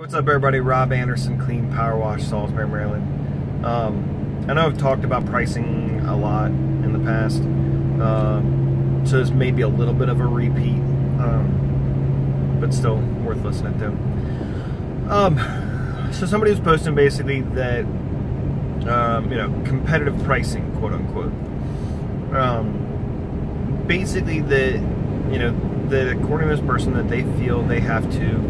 Hey, what's up everybody? Rob Anderson, Clean Power Wash, Salisbury, Maryland. I know I've talked about pricing a lot in the past, so this may be a little bit of a repeat, but still worth listening to. So somebody was posting basically that, you know, competitive pricing, quote unquote. Basically that, you know, that according to this person that they feel they have to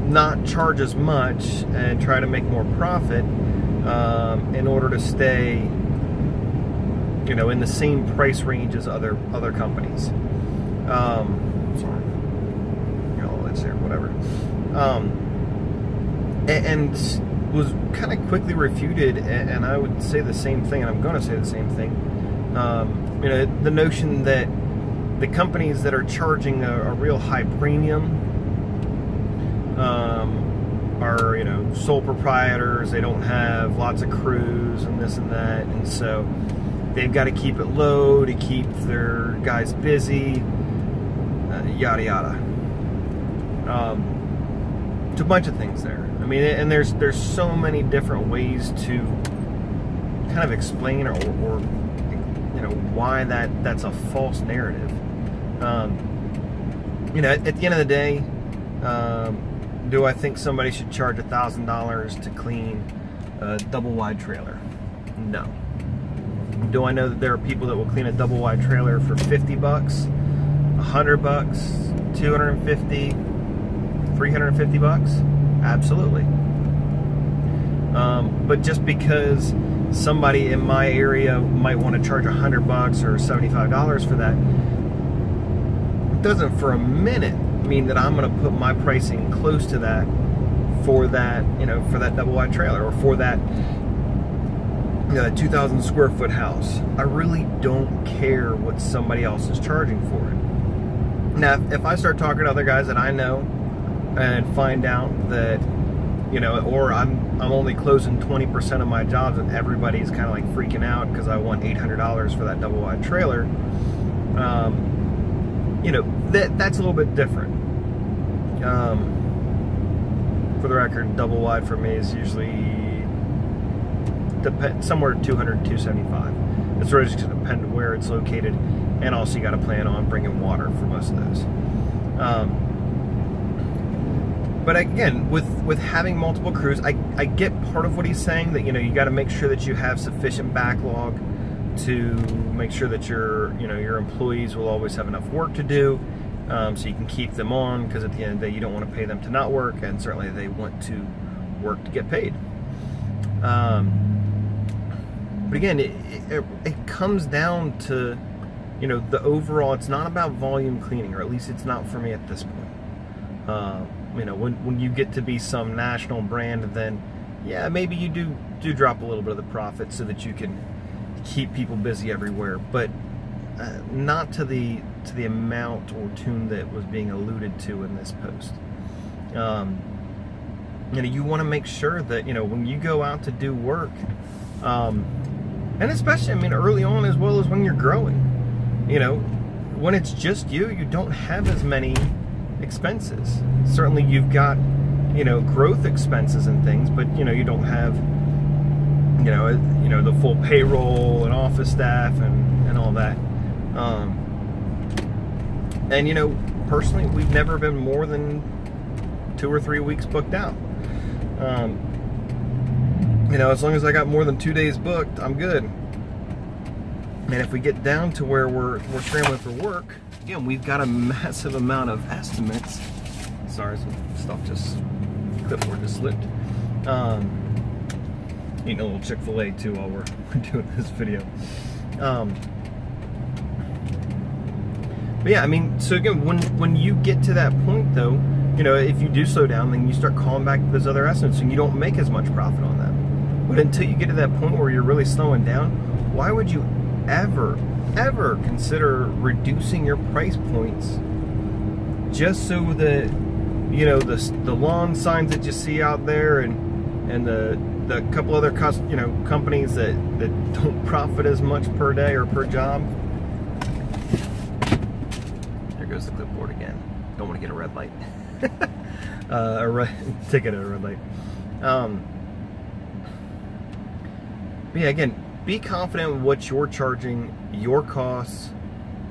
not charge as much and try to make more profit in order to stay, you know, in the same price range as other companies. Sorry, let's say whatever. And was kind of quickly refuted, and I would say the same thing, and I'm going to say the same thing. You know, the notion that the companies that are charging a real high premium are, you know, sole proprietors. They don't have lots of crews and this and that, and so they've got to keep it low to keep their guys busy, yada yada. It's a bunch of things there. I mean, and there's so many different ways to kind of explain or you know, why that's a false narrative. You know, at the end of the day, do I think somebody should charge $1,000 to clean a double wide trailer? No. Do I know that there are people that will clean a double wide trailer for 50 bucks, 100 bucks, 250, 350 bucks? Absolutely. But just because somebody in my area might want to charge 100 bucks or $75 for that, it doesn't for a minute mean that I'm going to put my pricing close to that for that, you know, for that double wide trailer or for that, you know, that 2,000 square foot house. I really don't care what somebody else is charging for it. Now, if I start talking to other guys that I know and find out that, you know, or I'm only closing 20% of my jobs and everybody's kind of like freaking out because I want $800 for that double wide trailer, you know, that's a little bit different. For the record, double wide for me is usually somewhere 200 to 275. It's really just going to depend on where it's located, and also you got to plan on bringing water for most of those. But again, with having multiple crews, I get part of what he's saying, that, you know, you got to make sure that you have sufficient backlog to make sure that your employees will always have enough work to do, so you can keep them on, because at the end of the day you don't want to pay them to not work, and certainly they want to work to get paid. But again, it comes down to, you know, the overall. It's not about volume cleaning, or at least it's not for me at this point. You know, when you get to be some national brand, then yeah, maybe you do drop a little bit of the profit so that you can keep people busy everywhere, but not to the amount or tune that was being alluded to in this post. You know, you want to make sure that, you know, when you go out to do work, and especially, I mean, early on as well as when you're growing, you know, when it's just you don't have as many expenses. Certainly you've got, you know, growth expenses and things, but, you know, you don't have, you know, the full payroll and office staff and all that. And, you know, personally, we've never been more than 2 or 3 weeks booked out. You know, as long as I got more than 2 days booked, I'm good. And if we get down to where we're scrambling for work, again, we've got a massive amount of estimates. Sorry, some stuff clipboard just slipped. Eating a little Chick-fil-A too while we're doing this video. But yeah, I mean, so again, when you get to that point though, you know, if you do slow down, then you start calling back those other estimates and you don't make as much profit on them. But until you get to that point where you're really slowing down, why would you ever consider reducing your price points just so that, you know, the lawn signs that you see out there and the couple other companies that don't profit as much per day or per job? There goes the clipboard again. don't want to get a red light. Ticket at a red light. But yeah, again, be confident in what you're charging, your costs,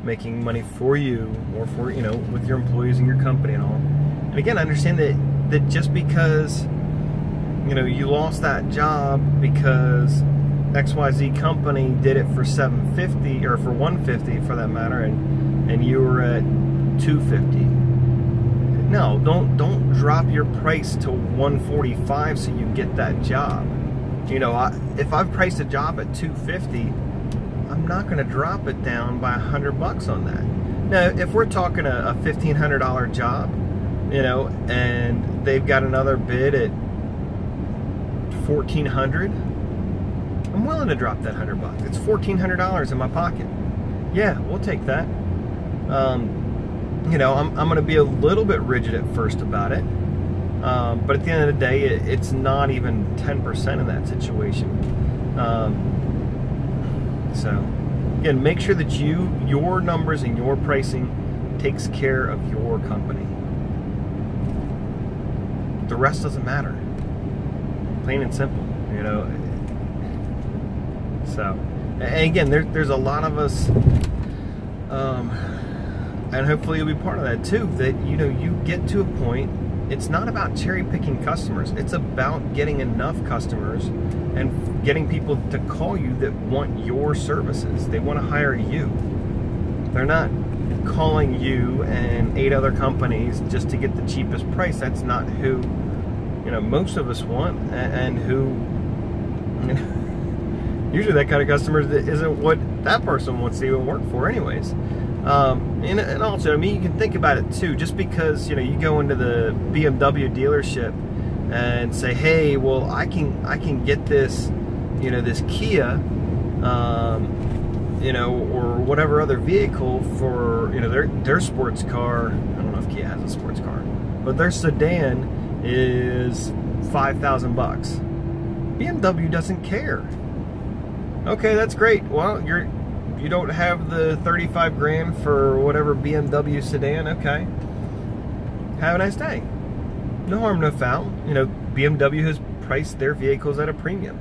making money for you, or for, you know, with your employees and your company and all. And again, understand that just because, you know, you lost that job because XYZ company did it for $750 or for $150 for that matter, and you were at $250. No, don't drop your price to $145 so you get that job. You know, if I've priced a job at $250, I'm not going to drop it down by $100 on that. Now, if we're talking a $1,500 job, you know, and they've got another bid at $1,400, I'm willing to drop that $100. It's $1,400 in my pocket. Yeah, we'll take that. You know, I'm going to be a little bit rigid at first about it, but at the end of the day, it's not even 10% in that situation. So, again, make sure that your numbers and your pricing takes care of your company. The rest doesn't matter. Plain and simple, you know. So, and again, there's a lot of us, and hopefully you'll be part of that too, that, you know, you get to a point, it's not about cherry picking customers, it's about getting enough customers and getting people to call you that want your services. They want to hire you. They're not calling you and 8 other companies just to get the cheapest price. That's not who, you know, most of us want, and who, you know, usually that kind of customer isn't what that person wants to even work for anyways. And also, I mean, you can think about it too. Just because, you know, you go into the BMW dealership and say, hey, well, I can get this, you know, this Kia, you know, or whatever other vehicle for, you know, their sports car. I don't know if Kia has a sports car, but their sedan is $5,000. BMW doesn't care. Okay, that's great. Well, you don't have the 35 grand for whatever BMW sedan. Okay, have a nice day. No harm, no foul. You know, BMW has priced their vehicles at a premium.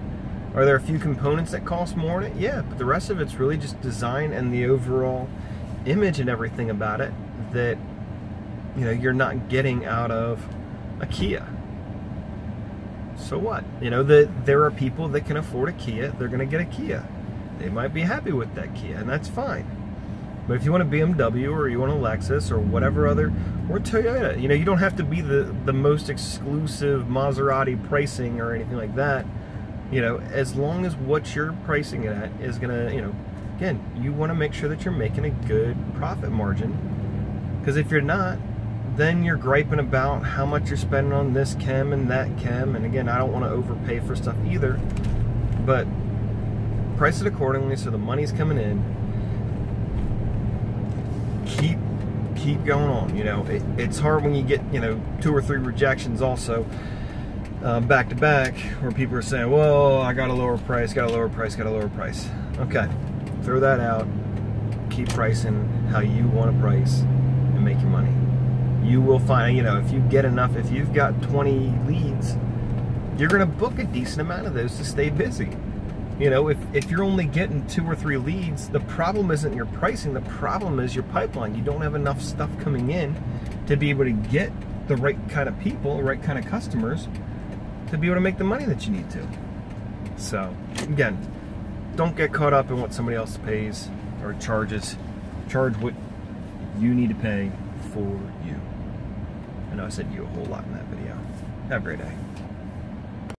Are there a few components that cost more in it? Yeah, but the rest of it's really just design and the overall image and everything about it that, you know, you're not getting out of a Kia. So what? You know, there are people that can afford a Kia. They're going to get a Kia. They might be happy with that Kia, and that's fine. But if you want a BMW or you want a Lexus or whatever other, or Toyota, you know, you don't have to be the most exclusive Maserati pricing or anything like that. You know, as long as what you're pricing it at is gonna, you know, again, you want to make sure that you're making a good profit margin. Because if you're not, then you're griping about how much you're spending on this chem and that chem. And again, I don't want to overpay for stuff either, but price it accordingly so the money's coming in. Keep going on. You know, it's hard when you get, you know, 2 or 3 rejections also back to back, where people are saying, well, I got a lower price, got a lower price, got a lower price. Okay, throw that out. Keep pricing how you want to price and make your money. You will find, you know, if you get enough, if you've got 20 leads, you're going to book a decent amount of those to stay busy. You know, if you're only getting 2 or 3 leads, the problem isn't your pricing, the problem is your pipeline. You don't have enough stuff coming in to be able to get the right kind of people, the right kind of customers, to be able to make the money that you need to. So, again, don't get caught up in what somebody else pays or charges. Charge what you need to pay for you. I know I said you a whole lot in that video. Have a great day.